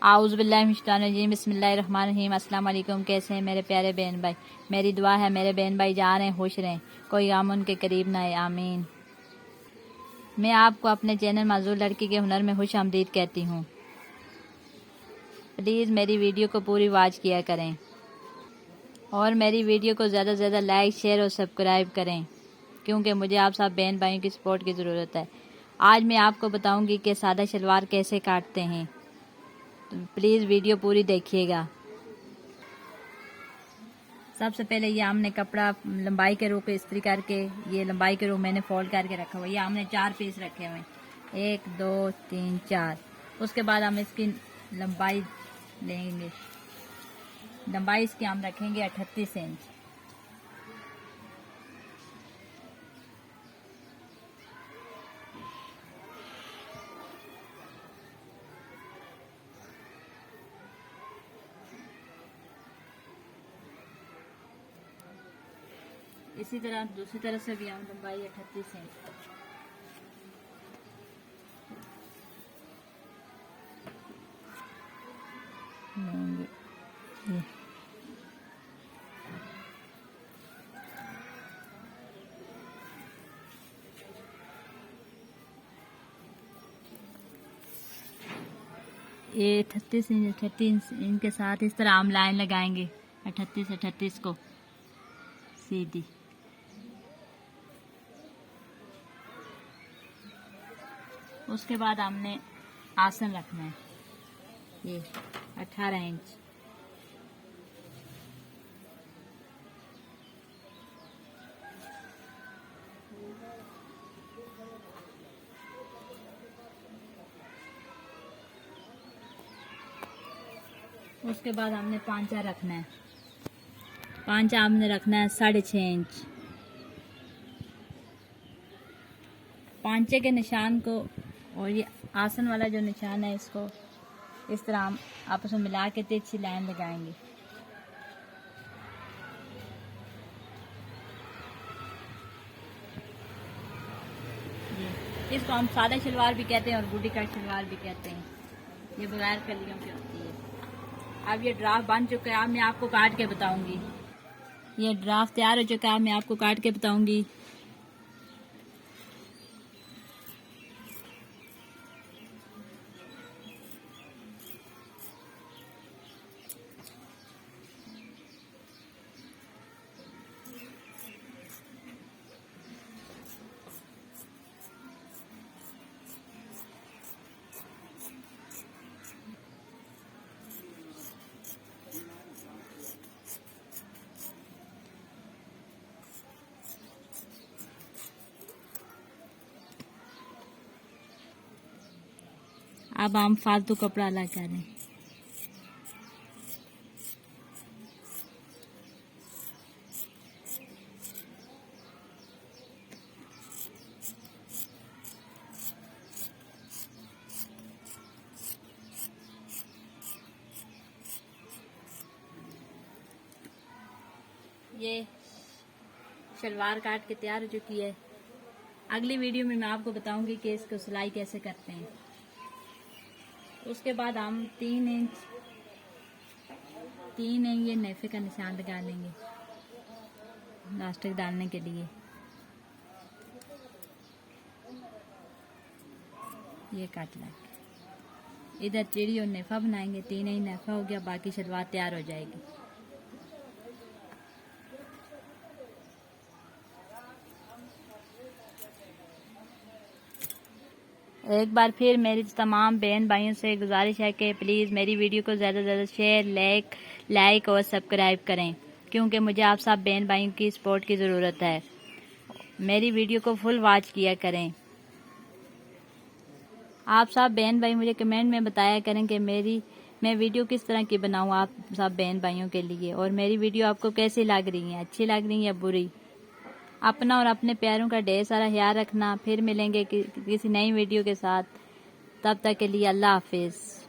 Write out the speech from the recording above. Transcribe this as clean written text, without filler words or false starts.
आऊज़ुबिल्लाहिमिनश्शैतानिर्रजीम बिस्मिल्लाहिर्रहमानिर्रहीम। अस्सलाम वालेकुम। कैसे हैं मेरे प्यारे बहन भाई? मेरी दुआ है मेरे बहन भाई जा रहे हैं, खुश रहें, कोई गम उनके करीब ना आए, आमीन। मैं आपको अपने चैनल माजूर लड़की के हुनर में खुश आमदीद कहती हूँ। प्लीज़ मेरी वीडियो को पूरी वॉच किया करें और मेरी वीडियो को ज़्यादा से ज़्यादा लाइक, शेयर और सब्सक्राइब करें, क्योंकि मुझे आप सब बहन भाइयों की सपोर्ट की ज़रूरत है। आज मैं आपको बताऊंगी कि सादा शलवार कैसे काटते हैं, तो प्लीज़ वीडियो पूरी देखिएगा। सबसे पहले ये हमने कपड़ा लंबाई के रू पे इस्त्री करके, ये लंबाई के रू मैंने फोल्ड करके रखा हुआ है। ये हमने 4 पीस रखे हुए हैं, 1 2 3 4। उसके बाद हम इसकी लंबाई लेंगे, लंबाई इसकी हम रखेंगे 38 इंच। इसी तरह दूसरी तरफ से भी हम लंबाई 38 इंच। ये 38 इंच के साथ इस तरह हम लाइन लगाएंगे, 38 को सीधी। उसके बाद हमने आसन रखना है, ये 18 इंच। उसके बाद हमने पांचा रखना है, पांचा हमने रखना है 6.5 इंच। पांचे के निशान को और ये आसन वाला जो निशान है, इसको इस तरह हम आपस में मिला के तिरछी लाइन लगाएंगे। इसको हम सादा शलवार भी कहते हैं और बूटी कट शलवार भी कहते हैं। ये बगैर कलियों की होती है। अब ये ड्राफ्ट बन चुका है, अब मैं आपको काट के बताऊंगी। ये ड्राफ्ट तैयार हो चुका है, मैं आपको काट के बताऊंगी। अब हम फालतू कपड़ा अलग करें। ये शलवार काट के तैयार हो चुकी है। अगली वीडियो में मैं आपको बताऊंगी कि इसको सिलाई कैसे करते हैं। उसके बाद हम 3 इंच ये नेफे का निशान लगा लेंगे इलास्टिक डालने के लिए। ये काट लेंगे, इधर चिड़ी और नेफा बनाएंगे। 3 इंच नेफा हो गया, बाकी शलवार तैयार हो जाएगी। एक बार फिर मेरी तमाम बहन भाइयों से गुजारिश है कि प्लीज़ मेरी वीडियो को ज़्यादा से ज़्यादा शेयर, लाइक और सब्सक्राइब करें, क्योंकि मुझे आप सब बहन भाइयों की सपोर्ट की ज़रूरत है। मेरी वीडियो को फुल वॉच किया करें। आप सब बहन भाई मुझे कमेंट में बताया करें कि मैं वीडियो किस तरह की बनाऊँ आप सब बहन भाइयों के लिए, और मेरी वीडियो आपको कैसी लग रही है, अच्छी लग रही है या बुरी। अपना और अपने प्यारों का ढेर सारा ख्याल रखना। फिर मिलेंगे किसी नई वीडियो के साथ। तब तक के लिए अल्लाह हाफिज़।